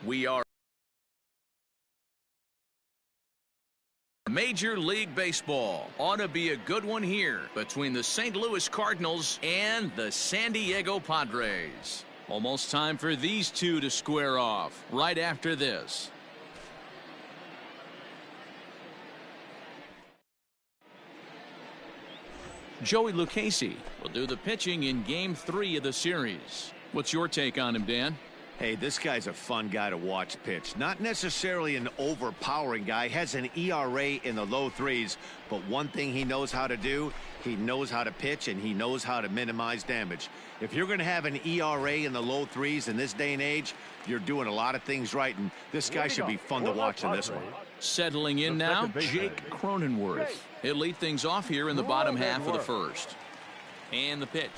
We are Major League Baseball. Ought to be a good one here between the St. Louis Cardinals and the San Diego Padres. Almost time for these two to square off right after this. Joey Lucchesi will do the pitching in Game 3 of the series. What's your take on him, Dan? Hey, this guy's a fun guy to watch pitch. Not necessarily an overpowering guy. Has an ERA in the low threes. But one thing he knows how to do, he knows how to pitch and he knows how to minimize damage. If you're going to have an ERA in the low threes in this day and age, you're doing a lot of things right. And this guy should be fun to watch in this one. Settling in now, Jake Cronenworth. He'll lead things off here in the bottom half of the first. And the pitch.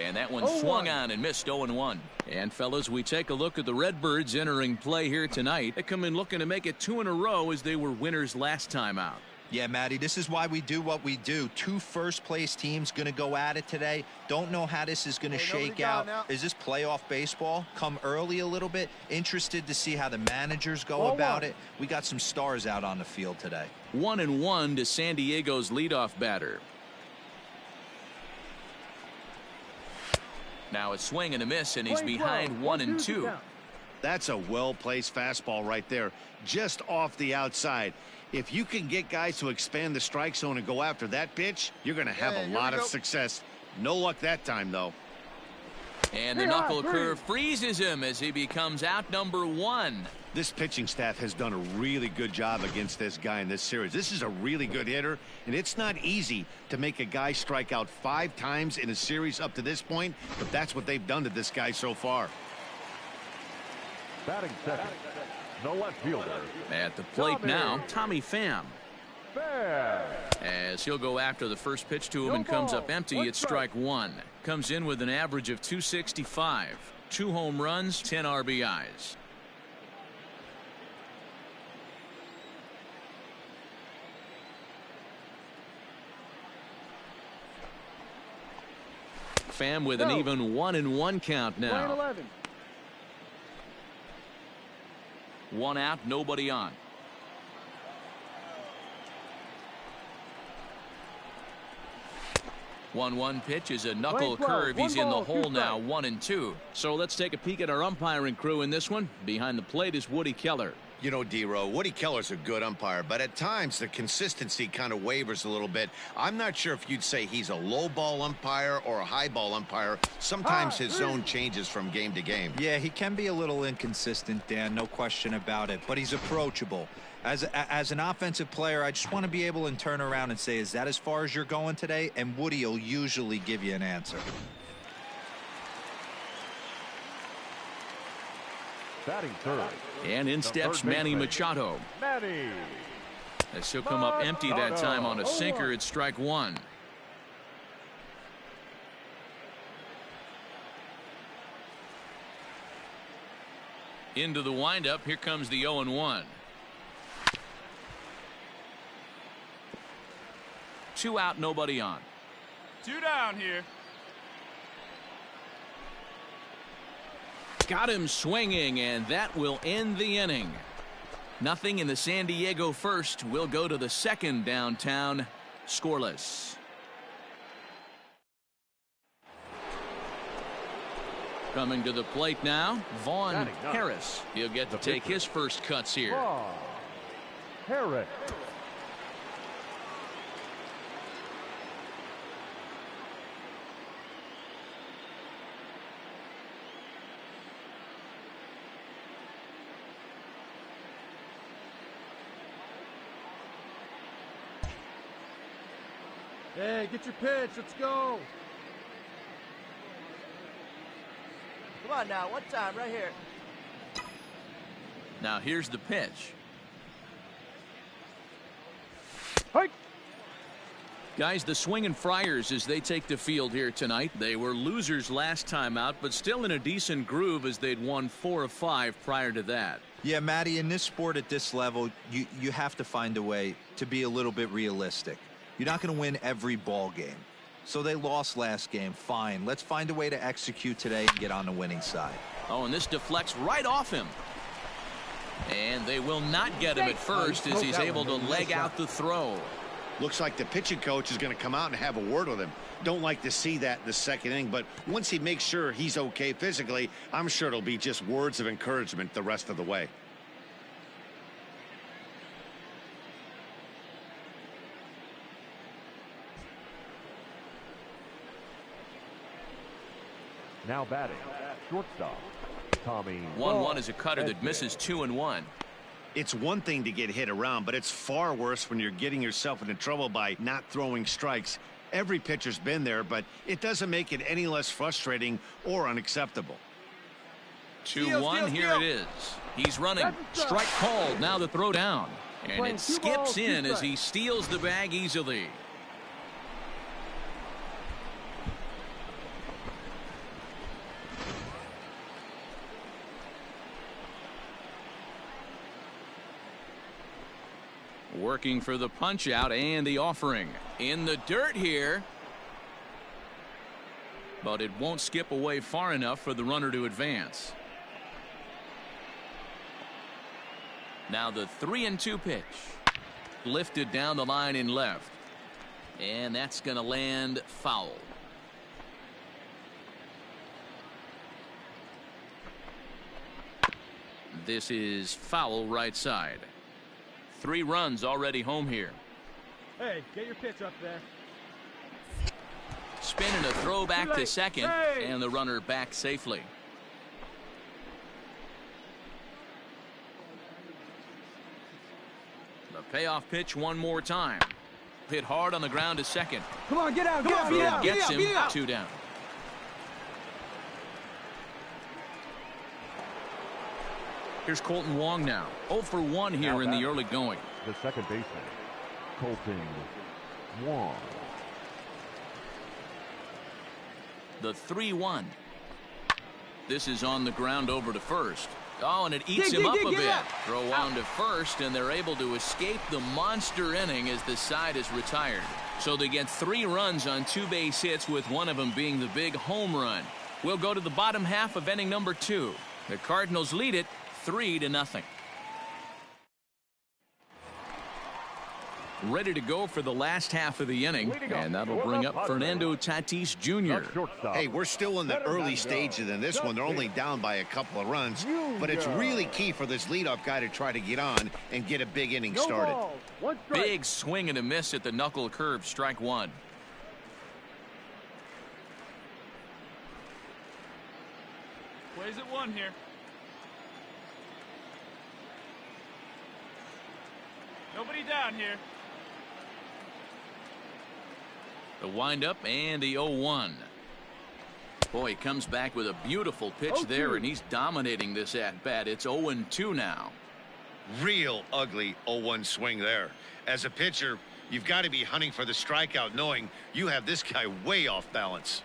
And that one swung on and missed 0-1. And fellas, we take a look at the Redbirds entering play here tonight. They come in looking to make it 2 in a row as they were winners last time out. Yeah, Matty, this is why we do what we do. 2 first-place teams going to go at it today. Don't know how this is going to shake out. Is this playoff baseball? Come early a little bit. Interested to see how the managers go about it. We got some stars out on the field today. 1-1 to San Diego's leadoff batter. Now a swing and a miss, and he's behind 1-2. That's a well-placed fastball right there, just off the outside. If you can get guys to expand the strike zone and go after that pitch, you're going to have a lot of success. No luck that time, though. And the knuckle curve freezes him as he becomes out number 1. This pitching staff has done a really good job against this guy in this series. This is a really good hitter, and it's not easy to make a guy strike out 5 times in a series up to this point, but that's what they've done to this guy so far. Batting second, the left fielder. At the plate now, Tommy Pham. As he'll go after the first pitch to him and comes up empty at strike 1. Comes in with an average of 265. 2 home runs, 10 RBIs. Pham with an even 1-1 count now. 1 out, nobody on. One pitch is a knuckle curve. He's in the hole now, 1-2. So let's take a peek at our umpiring crew in this one. Behind the plate is Woody Keller. You know, D-Row, Woody Keller's a good umpire, but at times the consistency kind of wavers a little bit. I'm not sure if you'd say he's a low ball umpire or a high ball umpire. Sometimes his zone changes from game to game. Yeah, he can be a little inconsistent, Dan, no question about it, but he's approachable. As an offensive player, I just want to be able to turn around and say, is that as far as you're going today? And Woody will usually give you an answer. Batting third. And in steps Manny Machado. As he'll come up empty that time on a sinker at strike 1. Into the windup. Here comes the 0-1. 2 out, nobody on. 2 down here. Got him swinging, and that will end the inning. Nothing in the San Diego first. Will go to the second downtown, scoreless. Coming to the plate now, Vaughn Harris. He'll get to take his first cuts here. Harris. Hey, get your pitch. Let's go. Come on now. One time right here. Now here's the pitch. Hike. Guys, the swinging Friars as they take the field here tonight. They were losers last time out, but still in a decent groove as they'd won 4 of 5 prior to that. Yeah, Matty, in this sport at this level, you have to find a way to be a little bit realistic. You're not going to win every ball game. So they lost last game. Fine. Let's find a way to execute today and get on the winning side. Oh, and this deflects right off him. And they will not get him at first as he's able to leg out the throw. Looks like the pitching coach is going to come out and have a word with him. Don't like to see that in the second inning, but once he makes sure he's okay physically, I'm sure it'll be just words of encouragement the rest of the way. Now batting, shortstop, Tommy. 1-1 is a cutter that misses 2-1. It's one thing to get hit around, but it's far worse when you're getting yourself into trouble by not throwing strikes. Every pitcher's been there, but it doesn't make it any less frustrating or unacceptable. 2-1, here it is. He's running. Strike called. Now the throw down. And it skips in as he steals the bag easily. Working for the punch out and the offering. In the dirt here. But it won't skip away far enough for the runner to advance. Now the 3-2 pitch. Lifted down the line in left. And that's going to land foul. This is foul right side. 3 runs already home here. Hey, get your pitch up there. Spinning a throw back to second, and the runner back safely. The payoff pitch one more time. Hit hard on the ground to second. Come on, get out, Throw gets him 2 down. Here's Colton Wong now. 0 for 1 here in the early going. The second baseman, Colton Wong. The 3-1. This is on the ground over to first. Oh, and it eats him up a bit. Throw on to first, and they're able to escape the monster inning as the side is retired. So they get 3 runs on 2 base hits, with one of them being the big home run. We'll go to the bottom half of inning number 2. The Cardinals lead it 3-0. Ready to go for the last half of the inning, and that'll bring up Fernando Tatis Jr. Hey, we're still in the early stages in this one. They're only down by a couple of runs, but it's really key for this leadoff guy to try to get on and get a big inning started. Big swing and a miss at the knuckle curve, strike 1. Plays at 1 here. Nobody down here. The windup and the 0-1. Boy, he comes back with a beautiful pitch there, and he's dominating this at-bat. It's 0-2 now. Real ugly 0-1 swing there. As a pitcher, you've got to be hunting for the strikeout, knowing you have this guy way off balance.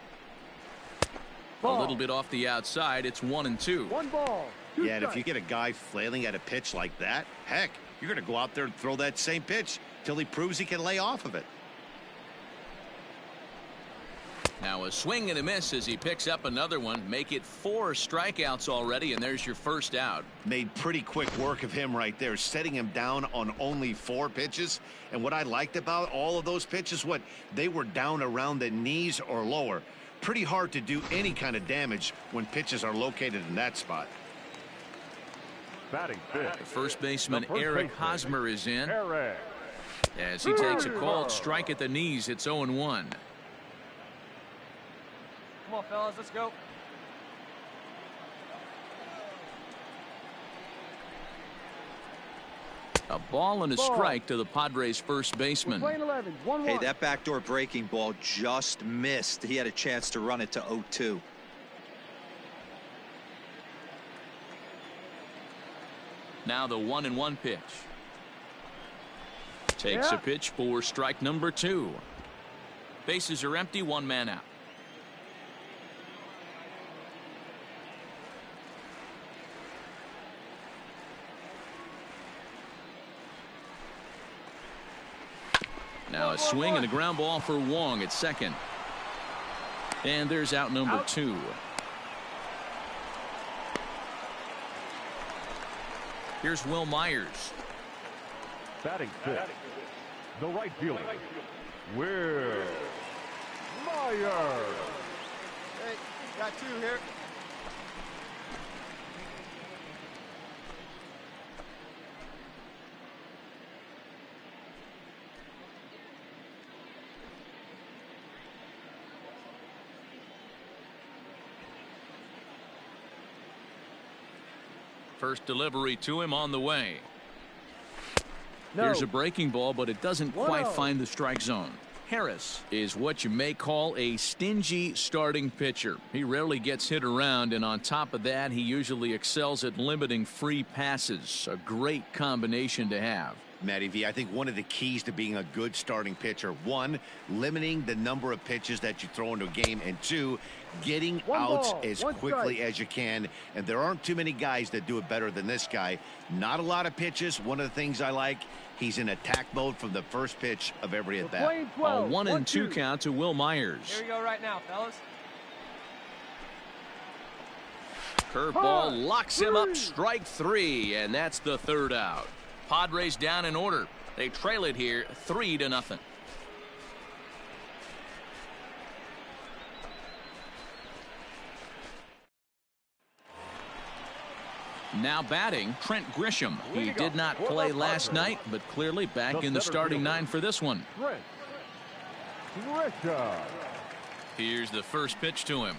A little bit off the outside. It's 1-2. 1 ball. Yeah, and if you get a guy flailing at a pitch like that, heck, you're going to go out there and throw that same pitch till he proves he can lay off of it. Now a swing and a miss as he picks up another one. Make it 4 strikeouts already, and there's your first out. Made pretty quick work of him right there, setting him down on only 4 pitches. And what I liked about all of those pitches, they were down around the knees or lower. Pretty hard to do any kind of damage when pitches are located in that spot. Batting fifth. The first baseman, Eric Hosmer, is in. Eric. As he takes a called strike at the knees, it's 0-1. Come on, fellas, let's go. A ball and a strike to the Padres' first baseman. Playing 11, 1-1. Hey, that backdoor breaking ball just missed. He had a chance to run it to 0-2. Now the 1-1 pitch. Takes a pitch for strike number 2. Bases are empty, 1 man out. Now a swing and a ground ball for Wong at second. And there's out number 2. Here's Will Myers. Batting fifth, the right fielder, Will Myers. Hey, got 2 here. First delivery to him on the way. No. Here's a breaking ball, but it doesn't quite find the strike zone. Harris is what you may call a stingy starting pitcher. He rarely gets hit around, and on top of that, he usually excels at limiting free passes. A great combination to have. Matty V, I think one of the keys to being a good starting pitcher, 1, limiting the number of pitches that you throw into a game, and 2, getting outs as quickly as you can. And there aren't too many guys that do it better than this guy. Not a lot of pitches. One of the things I like, he's in attack mode from the first pitch of every at bat. A 1-2 count to Will Myers. Here we go right now, fellas. Curveball locks him up, strike 3, and that's the 3rd out. Padres down in order. They trail it here 3-0. Now batting, Trent Grisham. He did not play last night, but clearly back in the starting 9 for this one. Trent Grisham. Here's the first pitch to him.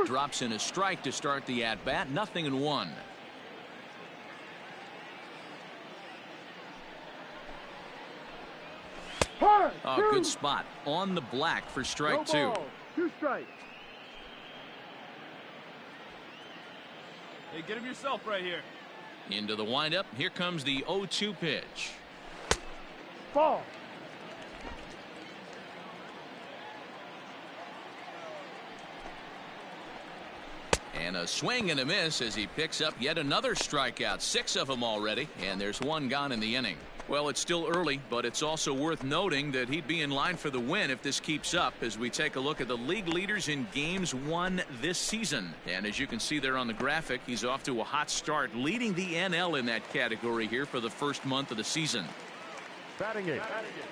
Drops in a strike to start the at-bat. 0-1. Oh, good spot on the black for strike 2. 2 strikes. Hey, get him yourself right here. Into the windup. Here comes the 0-2 pitch. Ball. And a swing and a miss as he picks up yet another strikeout. 6 of them already, and there's 1 gone in the inning. Well, it's still early, but it's also worth noting that he'd be in line for the win if this keeps up as we take a look at the league leaders in games won this season. And as you can see there on the graphic, he's off to a hot start, leading the NL in that category here for the first month of the season. Batting 8.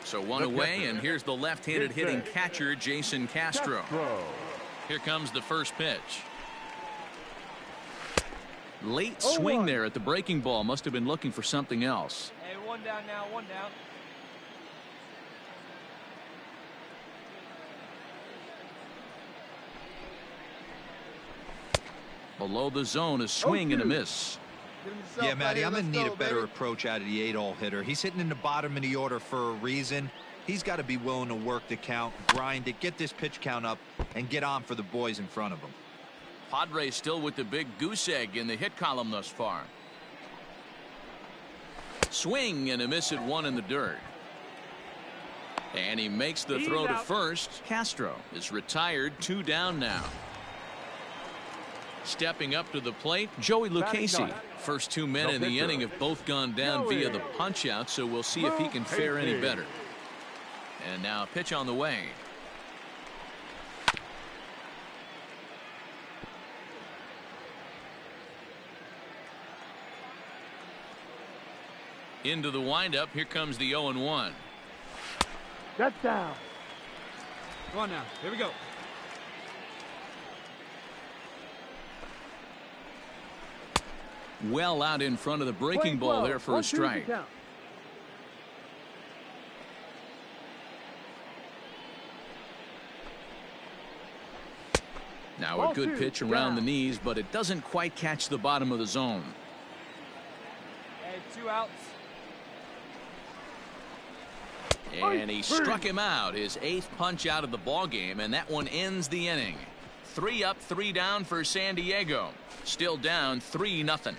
So 1 away, and here's the left-handed hitting catcher, Jason Castro. Here comes the first pitch. Late swing there at the breaking ball. Must have been looking for something else. Hey, 1 down now, 1 down. Below the zone, a swing and a miss. Yeah, Matty, I'm going to need a better approach out of the 8-hole hitter. He's hitting in the bottom of the order for a reason. He's got to be willing to work the count, grind it, get this pitch count up, and get on for the boys in front of him. Padres still with the big goose egg in the hit column thus far. Swing and a miss at 1 in the dirt. And he makes the throw to first. Castro is retired, 2 down now. Stepping up to the plate, Joey Lucchesi. First 2 men in the inning have both gone down via the punch out, so we'll see if he can fare any better. And now a pitch on the way. Into the windup. Here comes the 0-1. That's down. Come on now. Here we go. Well out in front of the breaking ball there for a strike. Now a good pitch around the knees, but it doesn't quite catch the bottom of the zone. Hey, 2 outs. And he struck him out, his 8th punch out of the ball game, and that one ends the inning. 3 up, 3 down for San Diego. Still down 3-0.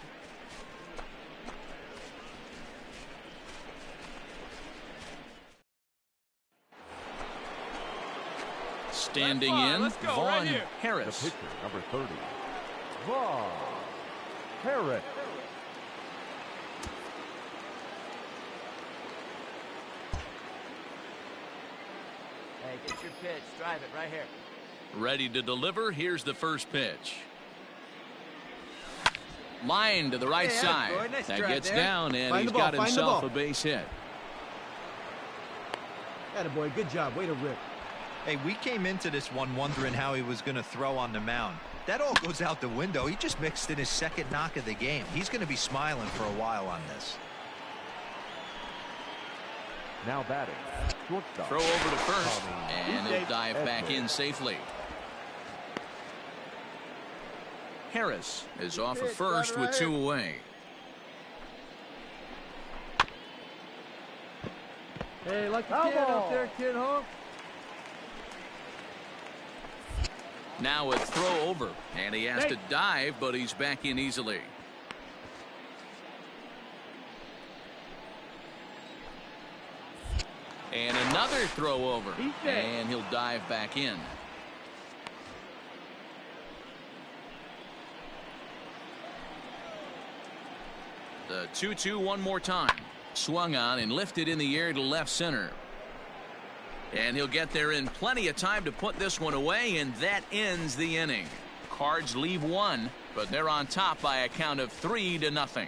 Standing in, Vaughn Harris. The pitcher, number 30, Vaughn Harris. Hey, Hey, get your pitch. Drive it right here. Ready to deliver. Here's the first pitch. Line to the right side. Nice that drive gets there. down, and Find he's the ball, got find the himself ball. a base hit. Attaboy, good job. Way to rip. Hey, we came into this one wondering how he was going to throw on the mound. That all goes out the window. He just mixed in his second knock of the game. He's going to be smiling for a while on this. Now batting. Shortstop. Throw over to first, Tommy and he'll dive back in safely. Harris is off at first with 2 away. Hey, like you can out there, kid, huh? Now a throw over, and he has to dive, but he's back in easily. And another throw over, and he'll dive back in. The 2-2 one more time. Swung on and lifted in the air to left center. And he'll get there in plenty of time to put this one away, and that ends the inning. Cards leave 1, but they're on top by a count of 3-0.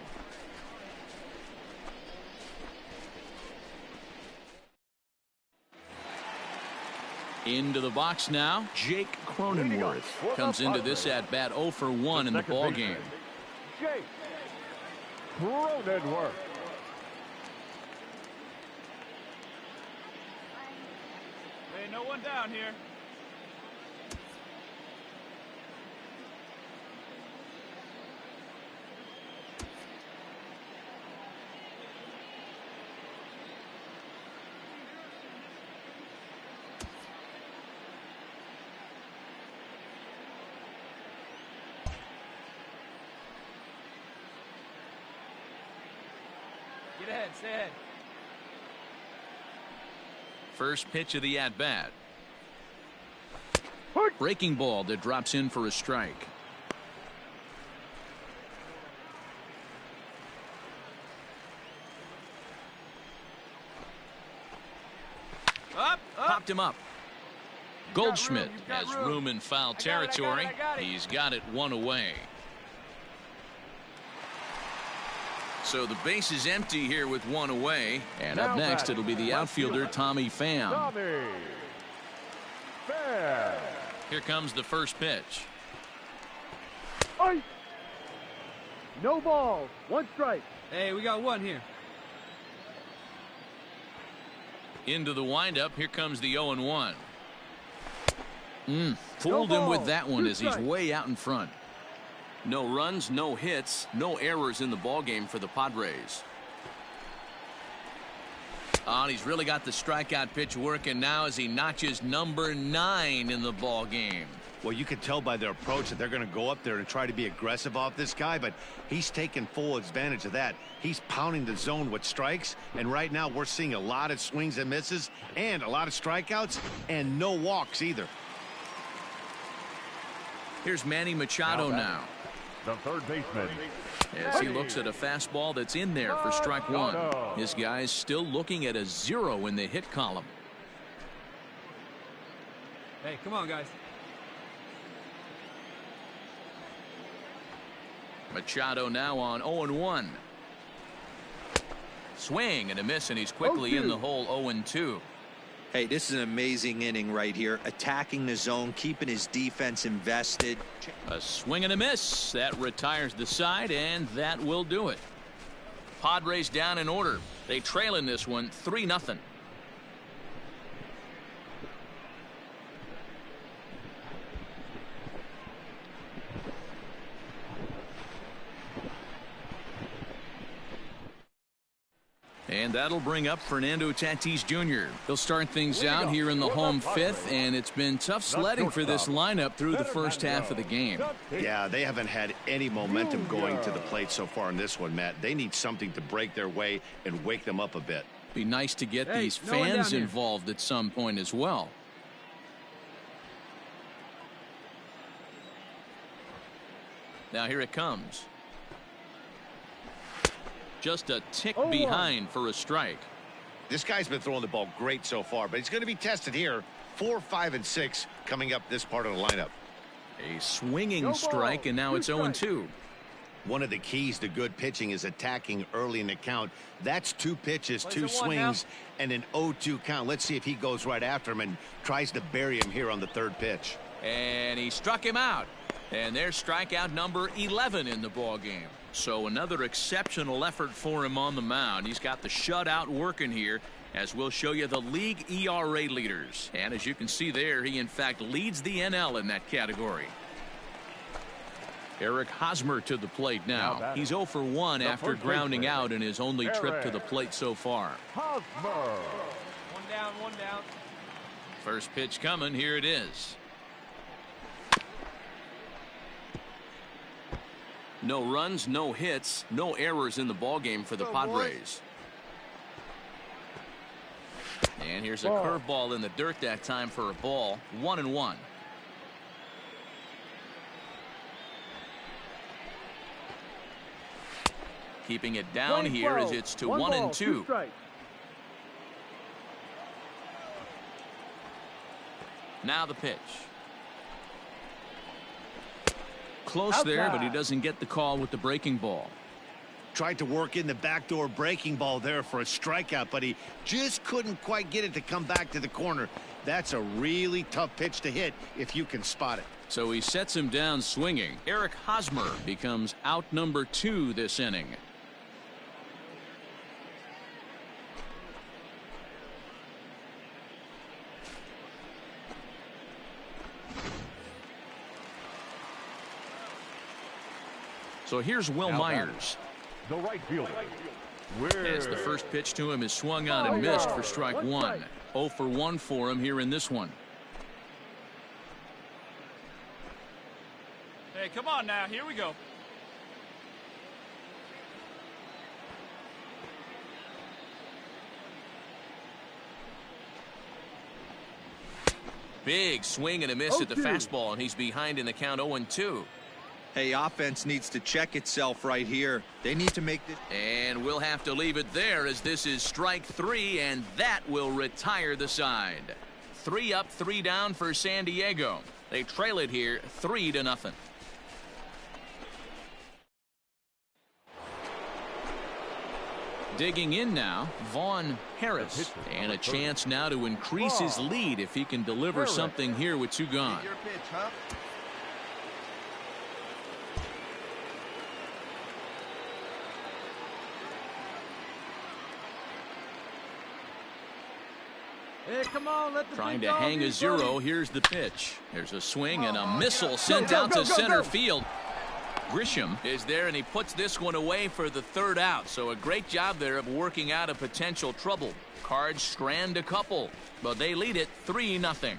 Into the box now, Jake Cronenworth comes into this at bat 0 for 1 in the ball game. Jake Cronenworth. Hey, no one down here. Get ahead, stay ahead. First pitch of the at-bat. Breaking ball that drops in for a strike. Popped him up. Goldschmidt has room in foul territory. He's got it 1 away. So the base is empty here with 1 away. And up next, it'll be the outfielder, Tommy Pham. Tommy Pham. Here comes the first pitch. No ball. 1 strike. Hey, we got 1 here. Into the windup. Here comes the 0-1. Fooled him with that one as he's way out in front. No runs, no hits, no errors in the ballgame for the Padres. And he's really got the strikeout pitch working now as he notches number 9 in the ballgame. Well, you can tell by their approach that they're going to go up there and try to be aggressive off this guy, but he's taking full advantage of that. He's pounding the zone with strikes, and right now we're seeing a lot of swings and misses and a lot of strikeouts and no walks either. Here's Manny Machado now. The third baseman. As he looks at a fastball that's in there for strike 1. This guy's still looking at a 0 in the hit column. Hey, come on, guys. Machado now on 0-1. Swing and a miss, and he's quickly in the hole 0-2. Hey, this is an amazing inning right here. Attacking the zone, keeping his defense invested. A swing and a miss. That retires the side, and that will do it. Padres down in order. They trail in this one 3-0. And that'll bring up Fernando Tatis Jr. He'll start things out here in the home 5th, and it's been tough sledding for this lineup through the first half of the game. Yeah, they haven't had any momentum going to the plate so far in this one, Matt. They need something to break their way and wake them up a bit. Be nice to get these fans involved at some point as well. Now here it comes. Just a tick behind for a strike. This guy's been throwing the ball great so far, but he's going to be tested here. 4, 5, and 6 coming up this part of the lineup. A swinging strike, and now it's 0-2. One of the keys to good pitching is attacking early in the count. That's 2 pitches, 2 swings, and an 0-2 count. Let's see if he goes right after him and tries to bury him here on the 3rd pitch. And he struck him out. And there's strikeout number 11 in the ball game. So another exceptional effort for him on the mound. He's got the shutout working here, as we'll show you the league ERA leaders. And as you can see there, he in fact leads the NL in that category. Eric Hosmer to the plate now. He's 0 for 1 after grounding out in his only trip to the plate so far. Hosmer. 1 down, 1 down. First pitch coming. Here it is. No runs, no hits, no errors in the ballgame for the Padres. And here's a curveball in the dirt that time for a ball. 1-1. Keeping it down here as it's to 1-2. Now the pitch. Close there, but he doesn't get the call with the breaking ball. Tried to work in the backdoor breaking ball there for a strikeout, but he just couldn't quite get it to come back to the corner. That's a really tough pitch to hit if you can spot it. So he sets him down swinging. Eric Hosmer becomes out number 2 this inning. So here's Will Myers. The right fielder. As the first pitch to him is swung on and missed for strike 1. 0 for 1 for him here in this one. Hey, come on now. Here we go. Big swing and a miss at the fastball, and he's behind in the count 0-2. Hey, offense needs to check itself right here. They need to make this. And we'll have to leave it there, as this is strike 3, and that will retire the side. 3 up, 3 down for San Diego. They trail it here 3-0. Digging in now, Vaughn Harris, and a chance now to increase his lead if he can deliver something here with 2 gone. Your pitch, huh? Hey, come on, let the Trying big to dog hang a eat, 0. buddy. Here's the pitch. There's a swing and a missile sent out to center field. Grisham is there, and he puts this one away for the 3rd out. So a great job there of working out a potential trouble. Cards strand a couple, but they lead it 3-0.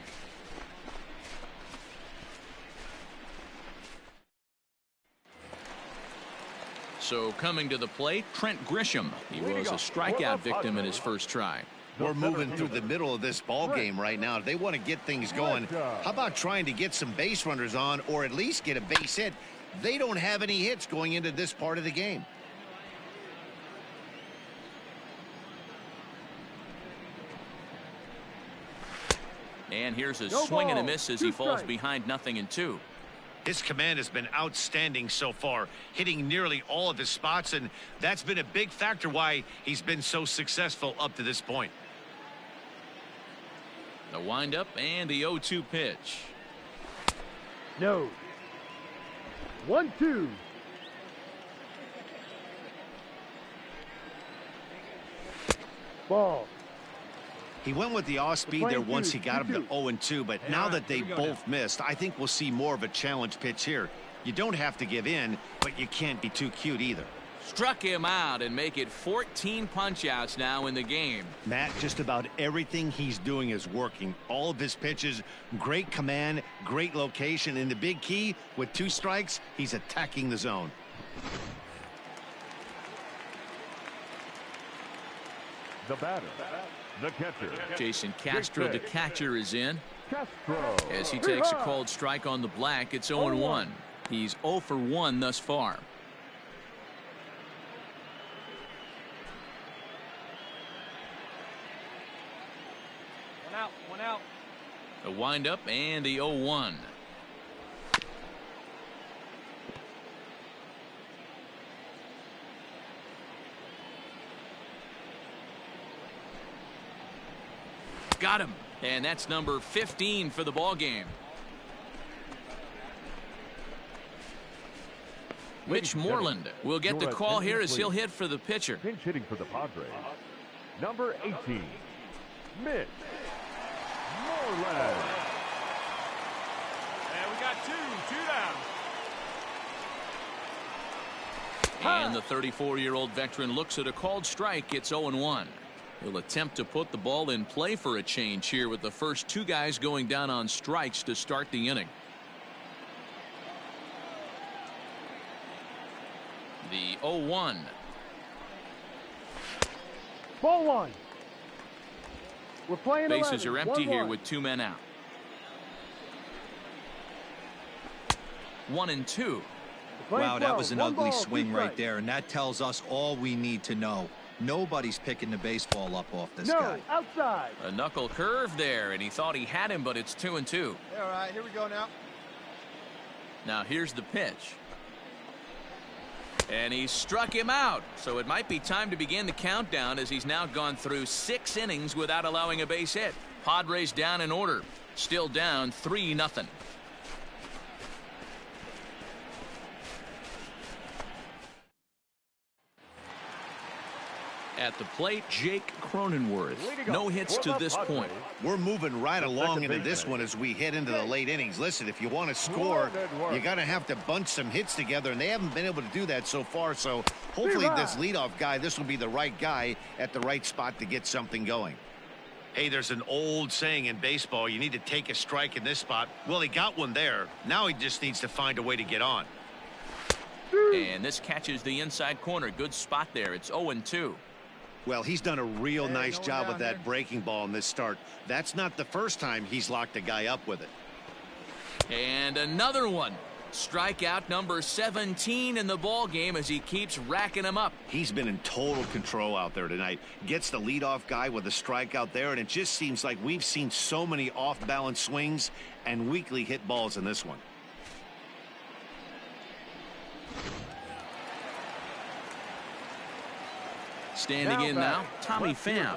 So coming to the plate, Trent Grisham. He was a strikeout victim in his first try. We're moving through the middle of this ball game right now. If they want to get things going, how about trying to get some base runners on, or at least get a base hit? They don't have any hits going into this part of the game. And here's a swing and a miss as he falls behind 0-2. His command has been outstanding so far, hitting nearly all of his spots, and that's been a big factor why he's been so successful up to this point. The windup and the 0-2 pitch. No. 1-2. Ball. He went with the off speed there once he got him to 0-2, but now that they both missed, I think we'll see more of a challenge pitch here. You don't have to give in, but you can't be too cute either. Struck him out and make it 14 punch-outs now in the game. Matt, just about everything he's doing is working. All of his pitches, great command, great location, and the big key, with 2 strikes, he's attacking the zone. The batter, the catcher. Jason Castro, the catcher, is in. Castro. As he takes a called strike on the black, it's 0-1. He's 0 for 1 thus far. One out. The windup and the 0-1. Got him. And that's number 15 for the ball game. Mitch Moreland will get the call here as he'll hit for the pitcher. Pinch hitting for the Padres. Number 18, Mitch Moreland. And we got two down. And the 34-year-old veteran looks at a called strike. It's 0-1. He'll attempt to put the ball in play for a change here with the first two guys going down on strikes to start the inning. The 0-1. Ball one. We're playing. Bases 11. are empty 1-1. here with two men out. 1-2. Wow, that was an ugly ball, swing two right strikes. there, and that tells us all we need to know. Nobody's picking the baseball up off this No, guy. outside. A knuckle curve there, and he thought he had him, but it's 2-2. All right, here we go now. Now here's the pitch. And he struck him out. So it might be time to begin the countdown as he's now gone through 6 innings without allowing a base hit. Padres down in order. Still down 3-0. At the plate, Jake Cronenworth. No hits to this point. We're moving right along into baseman. this one as we head into the late innings. Listen, if you want to score, you got to have to bunch some hits together, and they haven't been able to do that so far. So hopefully this leadoff guy, this will be the right guy at the right spot to get something going. Hey, there's an old saying in baseball, you need to take a strike in this spot. Well, he got one there. Now he just needs to find a way to get on. And this catches the inside corner. Good spot there. It's 0-2. Well, he's done a real nice no one job down with that there. breaking ball in this start. That's not the first time he's locked a guy up with it. And another one. Strikeout number 17 in the ball game as he keeps racking them up. He's been in total control out there tonight. Gets the leadoff guy with a strikeout there, and it just seems like we've seen so many off-balance swings and weakly hit balls in this one. Standing in now, Tommy Pham.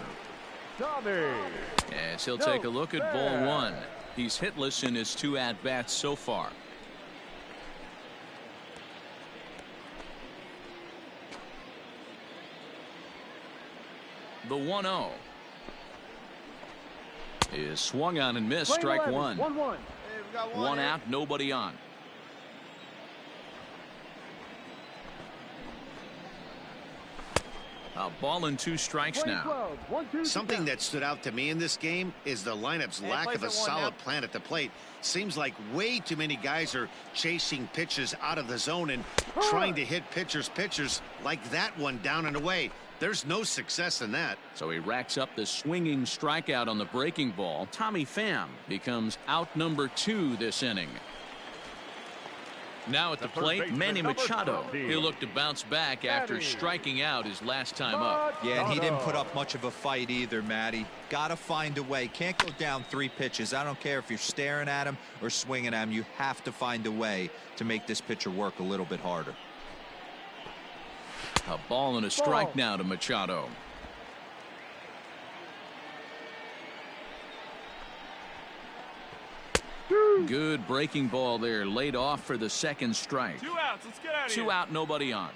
Tommy. As he'll take a look at ball one. He's hitless in his 2 at-bats so far. The 1-0 is swung on and missed. Strike 1. 1-1. Hey, we got One here. out, nobody on. A ball and 2 strikes now. 1-2. Something that stood out to me in this game is the lineup's And lack plays of a at 1 solid now. plan at the plate. Seems like way too many guys are chasing pitches out of the zone and trying to hit pitchers like that one down and away. There's no success in that. So he racks up the swinging strikeout on the breaking ball. Tommy Pham becomes out number 2 this inning. Now at the first plate, baseman, Manny number Machado. 20. He'll look to bounce back after Manny. striking out his last time up. Yeah, and he didn't put up much of a fight either, Matty. Gotta find a way. Can't go down 3 pitches. I don't care if you're staring at him or swinging at him. You have to find a way to make this pitcher work a little bit harder. A ball and a strike now to Machado. Good breaking ball there, laid off for the second strike. 2 outs. Let's get out of here. 2 out, nobody on.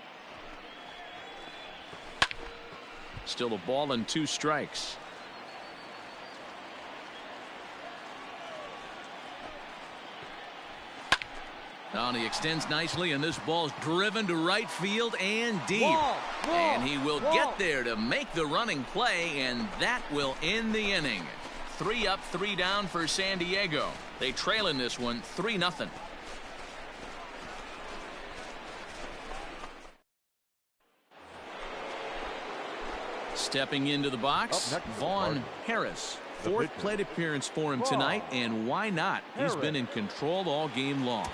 Still a ball and 2 strikes. Now he extends nicely, and this ball's driven to right field and deep. And he will get there to make the running play, and that will end the inning. 3 up, 3 down for San Diego. They trail in this one 3-0. Stepping into the box, Up next, Vaughn Martin. Harris. The 4th pitcher. plate appearance for him tonight, and why not? He's been in control all game long.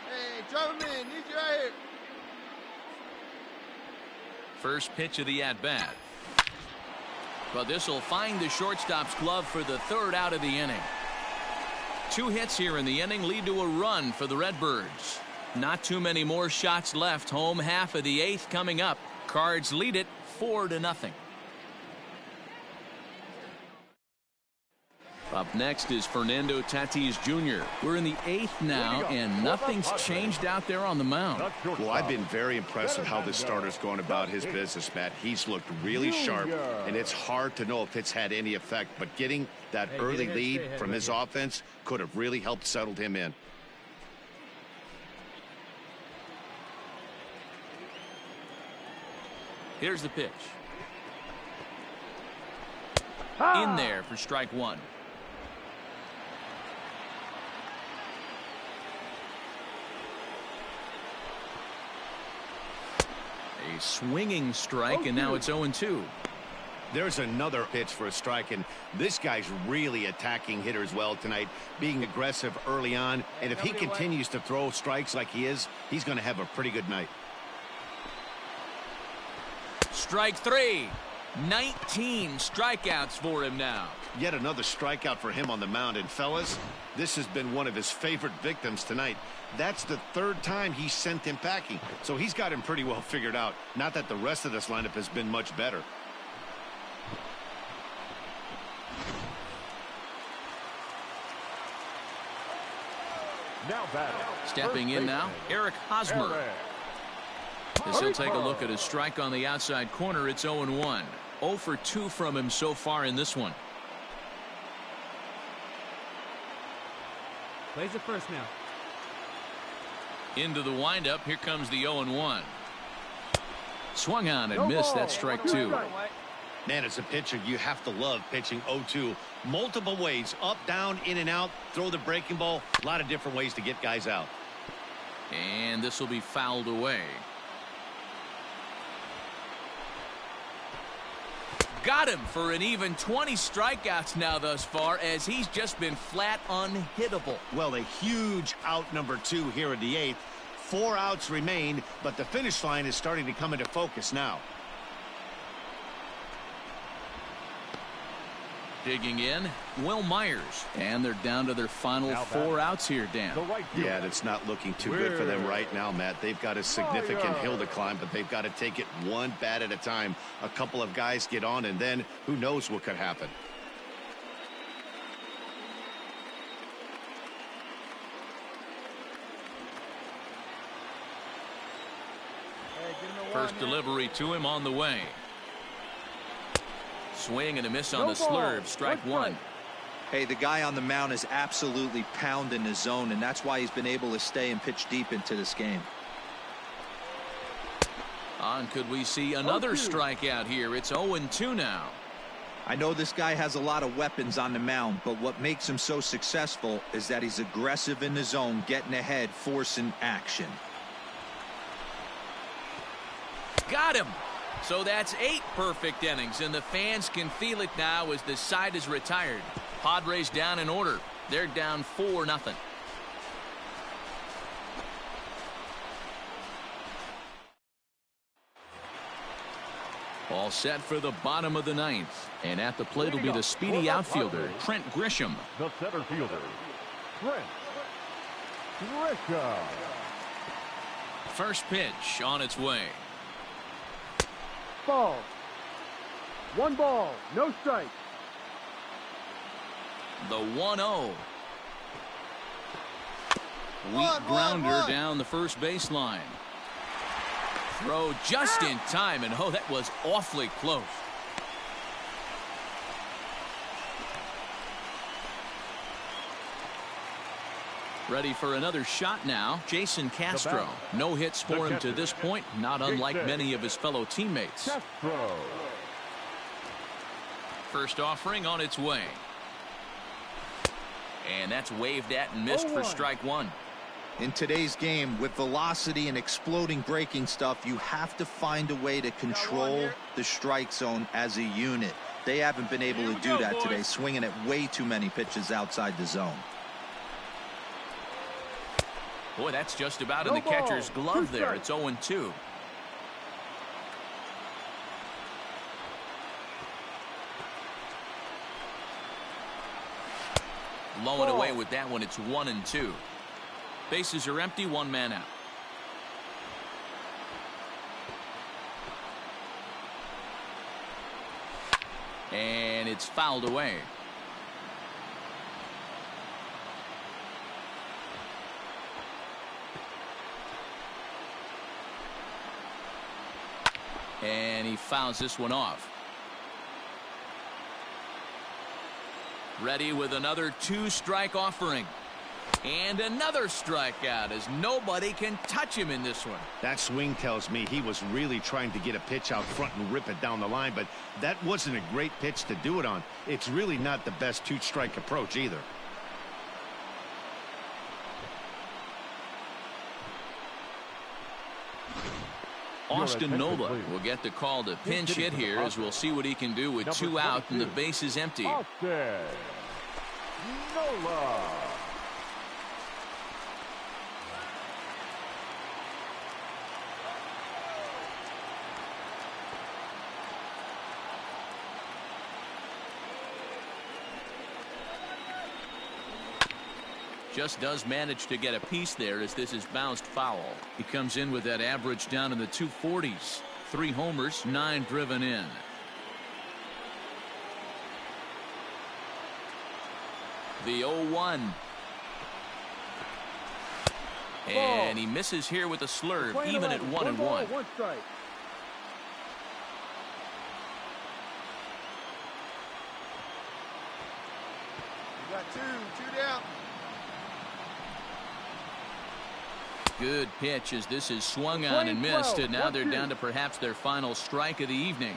Hey, drive him in. Need you right here. First pitch of the at-bat. But this will find the shortstop's glove for the third out of the inning. 2 hits here in the inning lead to a run for the Redbirds. Not too many more shots left. Home half of the 8th coming up. Cards lead it 4-0. Up next is Fernando Tatis Jr. We're in the 8th now, and nothing's changed out there on the mound. Well, I've been very impressed with how this starter's going about his business, Matt. He's looked really sharp, and it's hard to know if it's had any effect, but getting that early lead from his offense could have really helped settle him in. Here's the pitch. In there for strike 1. A swinging strike, and now it's 0-2. There's another pitch for a strike, and this guy's really attacking hitters well tonight, being aggressive early on, and if he continues to throw strikes like he is, he's going to have a pretty good night. Strike 3. 19 strikeouts for him now. Yet another strikeout for him on the mound, and fellas, this has been one of his favorite victims tonight. That's the 3rd time he sent him packing, so he's got him pretty well figured out. Not that the rest of this lineup has been much better. Now batting. Stepping in now, Eric Hosmer. As he'll take a look at a strike on the outside corner, it's 0-1. 0 for 2 from him so far in this one. Plays it first now. Into the windup. Here comes the 0-1. Swung on and missed. That strike 2. Man, as a pitcher, you have to love pitching 0-2. Multiple ways, up, down, in and out, throw the breaking ball. A lot of different ways to get guys out. And this will be fouled away. Got him for an even 20 strikeouts now thus far, as he's just been flat unhittable. Well, a huge out number 2 here in the 8th. 4 outs remain, but the finish line is starting to come into focus now. Digging in, Will Myers. And they're down to their final 4 outs here, Dan. Yeah, it's not looking too good for them right now, Matt. They've got a significant hill to climb, but they've got to take it one bat at a time. A couple of guys get on, and then who knows what could happen. First delivery to him on the way. Swing and a miss on the slurve. Strike 1. Hey, the guy on the mound is absolutely pounding his zone, and that's why he's been able to stay and pitch deep into this game. Could we see another strikeout here? It's 0-2 now. I know this guy has a lot of weapons on the mound, but what makes him so successful is that he's aggressive in the zone, getting ahead, forcing action. Got him. So that's 8 perfect innings, and the fans can feel it now as the side is retired. Padres down in order. They're down 4-0. All set for the bottom of the 9th. And at the plate will be the speedy outfielder, Trent Grisham. The center fielder, Trent Grisham. First pitch on its way. Ball. 1 ball, no strike. The 1-0. Weak grounder down the first baseline. Throw just in time, and oh, that was awfully close. Ready for another shot now, Jason Castro. No hits for him to this point, not unlike many of his fellow teammates. Castro. First offering on its way. And that's waved at and missed for strike 1. In today's game, with velocity and exploding breaking stuff, you have to find a way to control the strike zone as a unit. They haven't been able to do that today, swinging at way too many pitches outside the zone. Boy, that's just about in the catcher's glove there. It's 0-2. Low and away with that one. It's 1-2. Bases are empty. One man out. And it's fouled away. And he fouls this one off. Ready with another 2-strike offering. And another strikeout as nobody can touch him in this one. That swing tells me he was really trying to get a pitch out front and rip it down the line, but that wasn't a great pitch to do it on. It's really not the best 2-strike approach either. Austin Nola will get the call to pinch hit here as we'll see what he can do with 2 out and the base is empty. Austin Nola. Just does manage to get a piece there as this is bounced foul. He comes in with that average down in the 240s. 3 homers, 9 driven in. The 0-1. And he misses here with a slurve, even at 1-1. 1 strike. You got 2 down. Good pitch as this is swung on and missed, and now they're down to perhaps their final strike of the evening.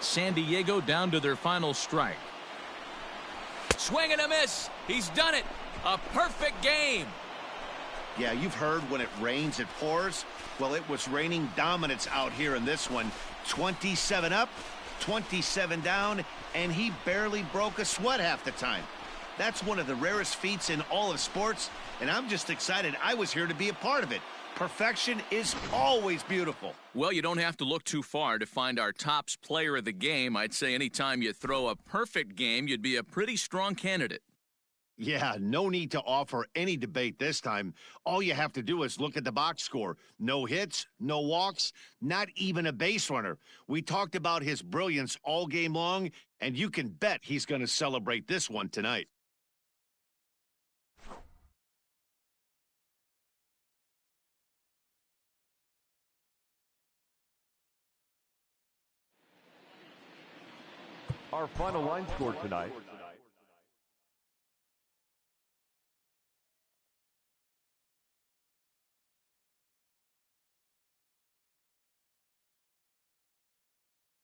San Diego down to their final strike. Swing and a miss. He's done it. A perfect game. Yeah, you've heard when it rains, it pours. Well, it was raining dominance out here in this one. 27 up, 27 down, and he barely broke a sweat half the time. That's one of the rarest feats in all of sports, and I'm just excited I was here to be a part of it. Perfection is always beautiful. Well, you don't have to look too far to find our tops player of the game. I'd say anytime you throw a perfect game, you'd be a pretty strong candidate. Yeah, no need to offer any debate this time. All you have to do is look at the box score. No hits, no walks, not even a base runner. We talked about his brilliance all game long, and you can bet he's going to celebrate this one tonight. Our final line score tonight,